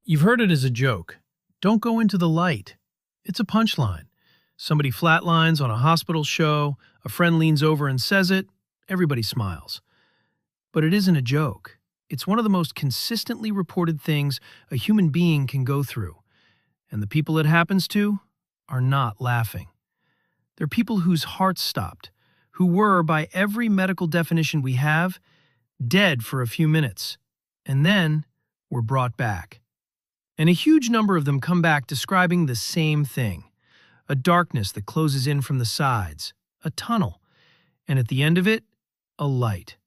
You've heard it as a joke. Don't go into the light. It's a punchline. Somebody flatlines on a hospital show, a friend leans over and says it, everybody smiles. But it isn't a joke. It's one of the most consistently reported things a human being can go through. And the people it happens to are not laughing. They're people whose hearts stopped, who were, by every medical definition we have, dead for a few minutes, and then were brought back. And a huge number of them come back describing the same thing. A darkness that closes in from the sides, a tunnel, and at the end of it, a light.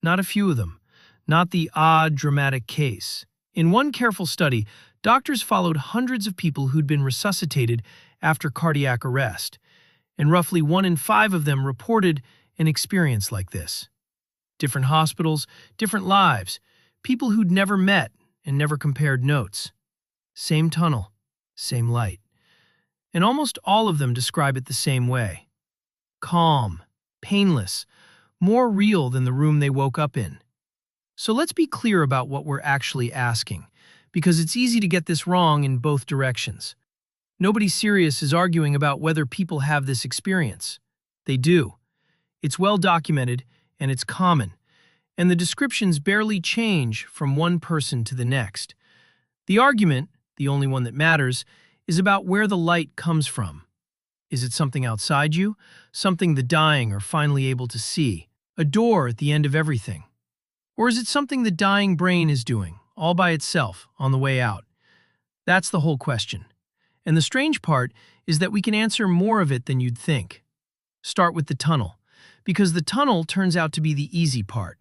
Not a few of them, not the odd, dramatic case. In one careful study, doctors followed hundreds of people who'd been resuscitated after cardiac arrest, and roughly 1 in 5 of them reported an experience like this. Different hospitals, different lives, people who'd never met and never compared notes. Same tunnel, same light. And almost all of them describe it the same way. Calm, painless, more real than the room they woke up in. So let's be clear about what we're actually asking, because it's easy to get this wrong in both directions. Nobody serious is arguing about whether people have this experience. They do. It's well documented, and it's common. And the descriptions barely change from one person to the next. The argument, the only one that matters, is about where the light comes from. Is it something outside you? Something the dying are finally able to see? A door at the end of everything? Or is it something the dying brain is doing, all by itself, on the way out? That's the whole question. And the strange part is that we can answer more of it than you'd think. Start with the tunnel, because the tunnel turns out to be the easy part.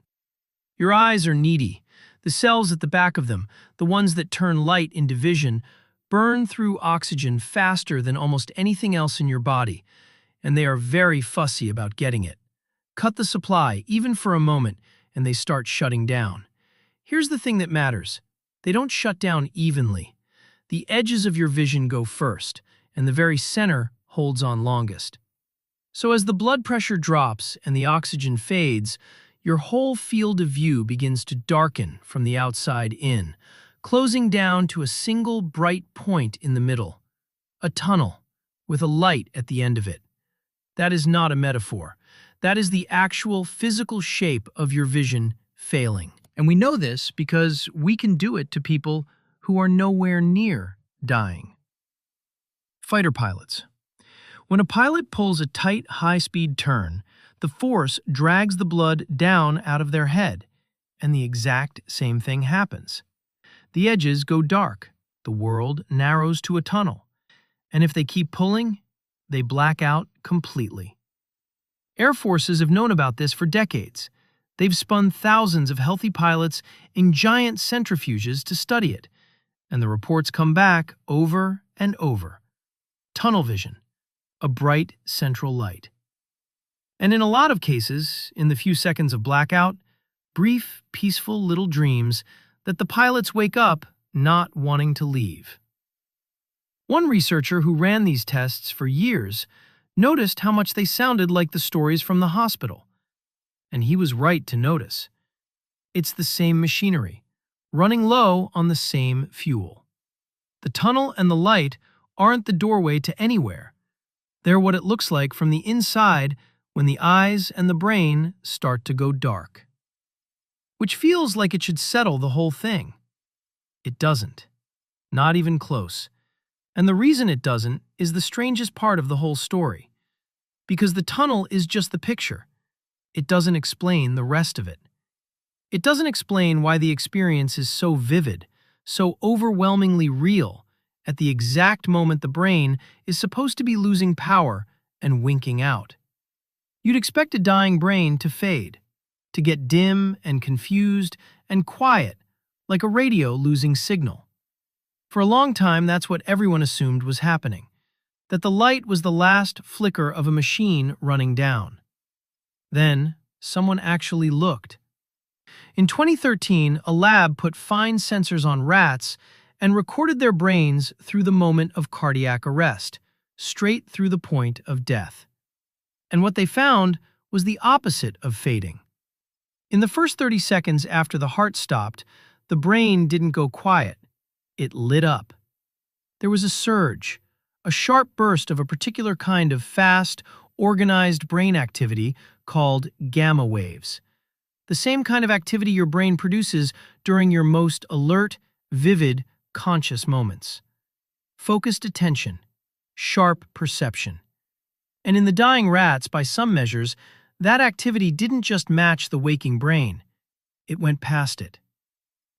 Your eyes are needy. The cells at the back of them, the ones that turn light into vision, burn through oxygen faster than almost anything else in your body, and they are very fussy about getting it. Cut the supply, even for a moment, and they start shutting down. Here's the thing that matters. They don't shut down evenly. The edges of your vision go first, and the very center holds on longest. So as the blood pressure drops and the oxygen fades, your whole field of view begins to darken from the outside in, closing down to a single bright point in the middle. A tunnel, with a light at the end of it. That is not a metaphor. That is the actual physical shape of your vision failing. And we know this because we can do it to people who are nowhere near dying. Fighter pilots. When a pilot pulls a tight, high-speed turn, the force drags the blood down out of their head, and the exact same thing happens. The edges go dark, the world narrows to a tunnel, and if they keep pulling, they black out completely. Air forces have known about this for decades. They've spun thousands of healthy pilots in giant centrifuges to study it, and the reports come back over and over. Tunnel vision, a bright central light. And in a lot of cases, in the few seconds of blackout, brief, peaceful little dreams that the pilots wake up not wanting to leave. One researcher who ran these tests for years noticed how much they sounded like the stories from the hospital. And he was right to notice. It's the same machinery, running low on the same fuel. The tunnel and the light aren't the doorway to anywhere. They're what it looks like from the inside when the eyes and the brain start to go dark. Which feels like it should settle the whole thing. It doesn't. Not even close. And the reason it doesn't is the strangest part of the whole story. Because the tunnel is just the picture. It doesn't explain the rest of it. It doesn't explain why the experience is so vivid, so overwhelmingly real, at the exact moment the brain is supposed to be losing power and winking out. You'd expect a dying brain to fade, to get dim and confused and quiet, like a radio losing signal. For a long time, that's what everyone assumed was happening, that the light was the last flicker of a machine running down. Then, someone actually looked. In 2013, a lab put fine sensors on rats and recorded their brains through the moment of cardiac arrest, straight through the point of death. And what they found was the opposite of fading. In the first 30 seconds after the heart stopped, the brain didn't go quiet. It lit up. There was a surge, a sharp burst of a particular kind of fast, organized brain activity called gamma waves. The same kind of activity your brain produces during your most alert, vivid, conscious moments. Focused attention, sharp perception. And in the dying rats, by some measures, that activity didn't just match the waking brain. It went past it.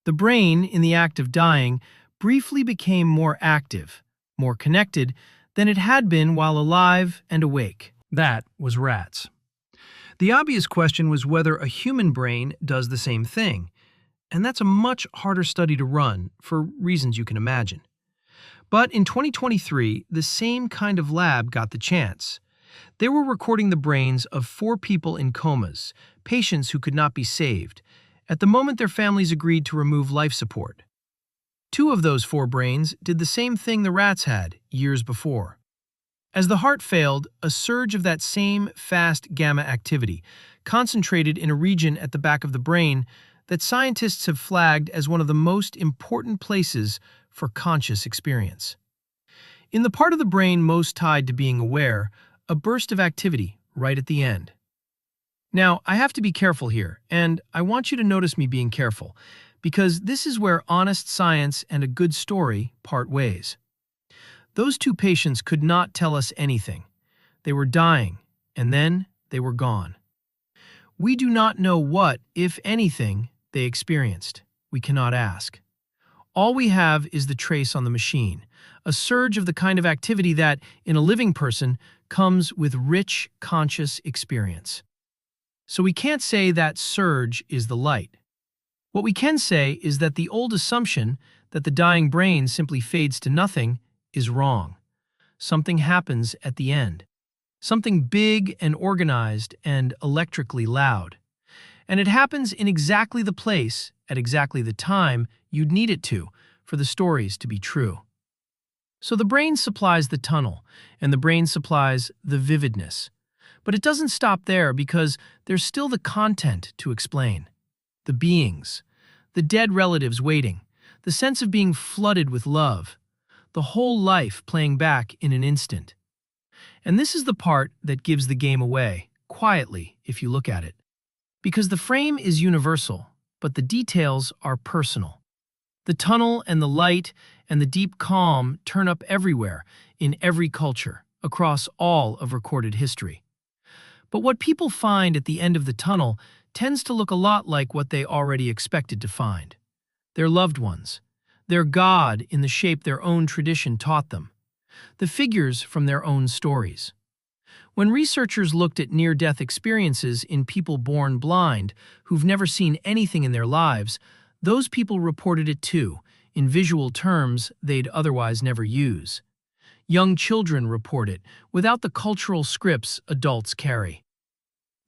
The brain, in the act of dying, briefly became more active, more connected than it had been while alive and awake. That was rats. The obvious question was whether a human brain does the same thing, and that's a much harder study to run, for reasons you can imagine. But in 2023, the same kind of lab got the chance. They were recording the brains of 4 people in comas, patients who could not be saved, at the moment their families agreed to remove life support. 2 of those 4 brains did the same thing the rats had years before. As the heart failed, a surge of that same fast gamma activity concentrated in a region at the back of the brain that scientists have flagged as one of the most important places for conscious experience. In the part of the brain most tied to being aware, a burst of activity right at the end. Now, I have to be careful here, and I want you to notice me being careful, because this is where honest science and a good story part ways. Those 2 patients could not tell us anything. They were dying, and then they were gone. We do not know what, if anything, they experienced. We cannot ask. All we have is the trace on the machine, a surge of the kind of activity that, in a living person, comes with rich, conscious experience. So we can't say that surge is the light. What we can say is that the old assumption that the dying brain simply fades to nothing is wrong. Something happens at the end. Something big and organized and electrically loud. And it happens in exactly the place, at exactly the time you'd need it to, for the stories to be true. So the brain supplies the tunnel, and the brain supplies the vividness. But it doesn't stop there, because there's still the content to explain. The beings, the dead relatives waiting, the sense of being flooded with love, the whole life playing back in an instant. And this is the part that gives the game away, quietly, if you look at it. Because the frame is universal, but the details are personal. The tunnel and the light and the deep calm turn up everywhere, in every culture, across all of recorded history. But what people find at the end of the tunnel tends to look a lot like what they already expected to find. Their loved ones, their God in the shape their own tradition taught them, the figures from their own stories. When researchers looked at near-death experiences in people born blind who've never seen anything in their lives, those people reported it too, in visual terms they'd otherwise never use. Young children report it, without the cultural scripts adults carry.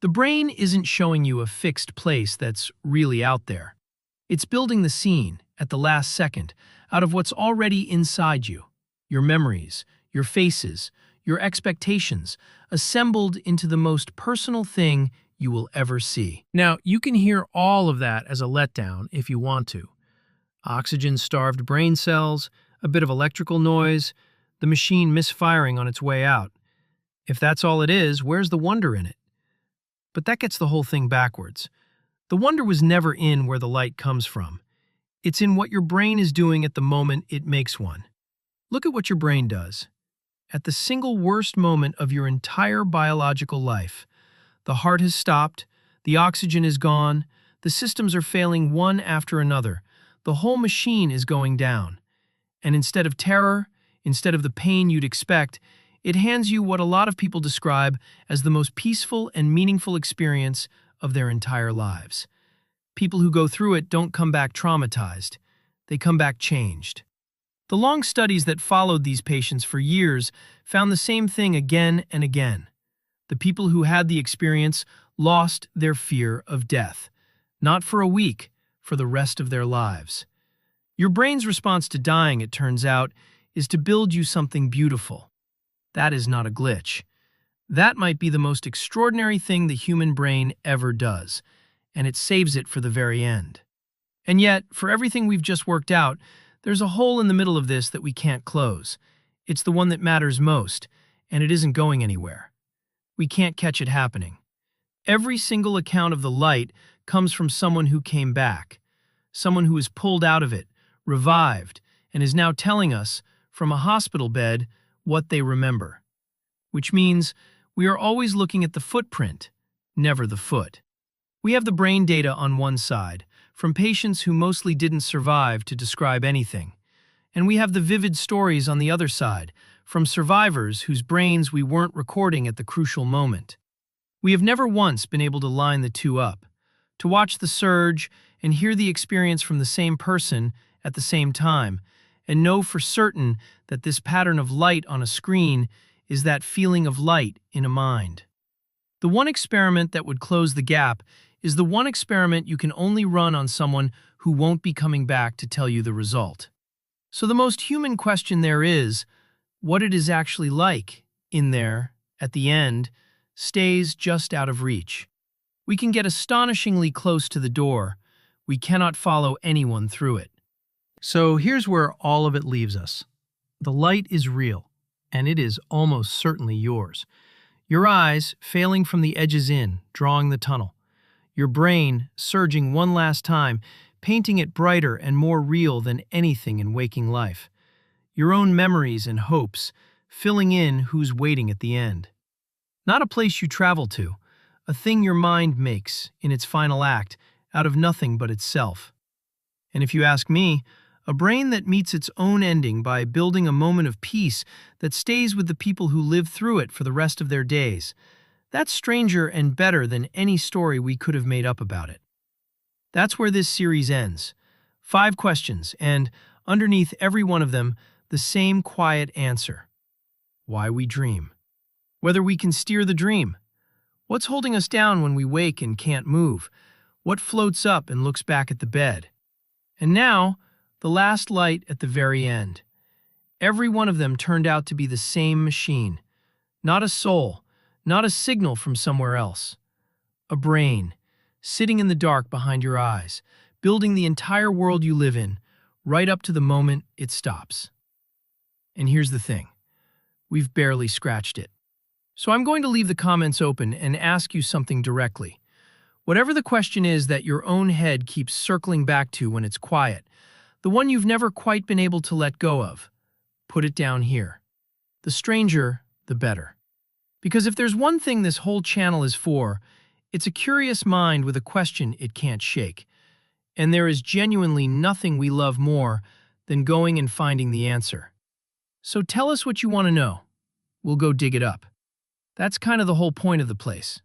The brain isn't showing you a fixed place that's really out there. It's building the scene, at the last second, out of what's already inside you. Your memories, your faces, your expectations, assembled into the most personal thing you will ever see. Now, you can hear all of that as a letdown if you want to. Oxygen-starved brain cells, a bit of electrical noise, the machine misfiring on its way out. If that's all it is, where's the wonder in it? But that gets the whole thing backwards. The wonder was never in where the light comes from. It's in what your brain is doing at the moment it makes one. Look at what your brain does. At the single worst moment of your entire biological life, the heart has stopped, the oxygen is gone, the systems are failing one after another, the whole machine is going down. And instead of terror, instead of the pain you'd expect, it hands you what a lot of people describe as the most peaceful and meaningful experience of their entire lives. People who go through it don't come back traumatized. They come back changed. The long studies that followed these patients for years found the same thing again and again. The people who had the experience lost their fear of death. Not for a week, for the rest of their lives. Your brain's response to dying, it turns out, is to build you something beautiful. That is not a glitch. That might be the most extraordinary thing the human brain ever does, and it saves it for the very end. And yet, for everything we've just worked out, There's a hole in the middle of this that we can't close. It's the one that matters most, and it isn't going anywhere. We can't catch it happening. Every single account of the light comes from someone who came back, someone who was pulled out of it, revived, and is now telling us, from a hospital bed, what they remember. Which means we are always looking at the footprint, never the foot. We have the brain data on one side, from patients who mostly didn't survive to describe anything. And we have the vivid stories on the other side, from survivors whose brains we weren't recording at the crucial moment. We have never once been able to line the two up, to watch the surge and hear the experience from the same person at the same time, and know for certain that this pattern of light on a screen is that feeling of light in a mind. The one experiment that would close the gap is the one experiment you can only run on someone who won't be coming back to tell you the result. So the most human question there is, what it is actually like in there, at the end, stays just out of reach. We can get astonishingly close to the door. We cannot follow anyone through it. So here's where all of it leaves us. The light is real, and it is almost certainly yours. Your eyes failing from the edges in, drawing the tunnel. Your brain surging one last time, painting it brighter and more real than anything in waking life. Your own memories and hopes, filling in who's waiting at the end. Not a place you travel to, a thing your mind makes, in its final act, out of nothing but itself. And if you ask me, a brain that meets its own ending by building a moment of peace that stays with the people who live through it for the rest of their days, that's stranger and better than any story we could have made up about it. That's where this series ends. 5 questions, and underneath every one of them, the same quiet answer. Why we dream. Whether we can steer the dream. What's holding us down when we wake and can't move? What floats up and looks back at the bed? And now, the last light at the very end. Every one of them turned out to be the same machine. Not a soul, not a signal from somewhere else. A brain, sitting in the dark behind your eyes, building the entire world you live in, right up to the moment it stops. And here's the thing. We've barely scratched it. So I'm going to leave the comments open and ask you something directly. Whatever the question is that your own head keeps circling back to when it's quiet, the one you've never quite been able to let go of, put it down here. The stranger, the better. Because if there's one thing this whole channel is for, it's a curious mind with a question it can't shake. And there is genuinely nothing we love more than going and finding the answer. So tell us what you want to know. We'll go dig it up. That's kind of the whole point of the place.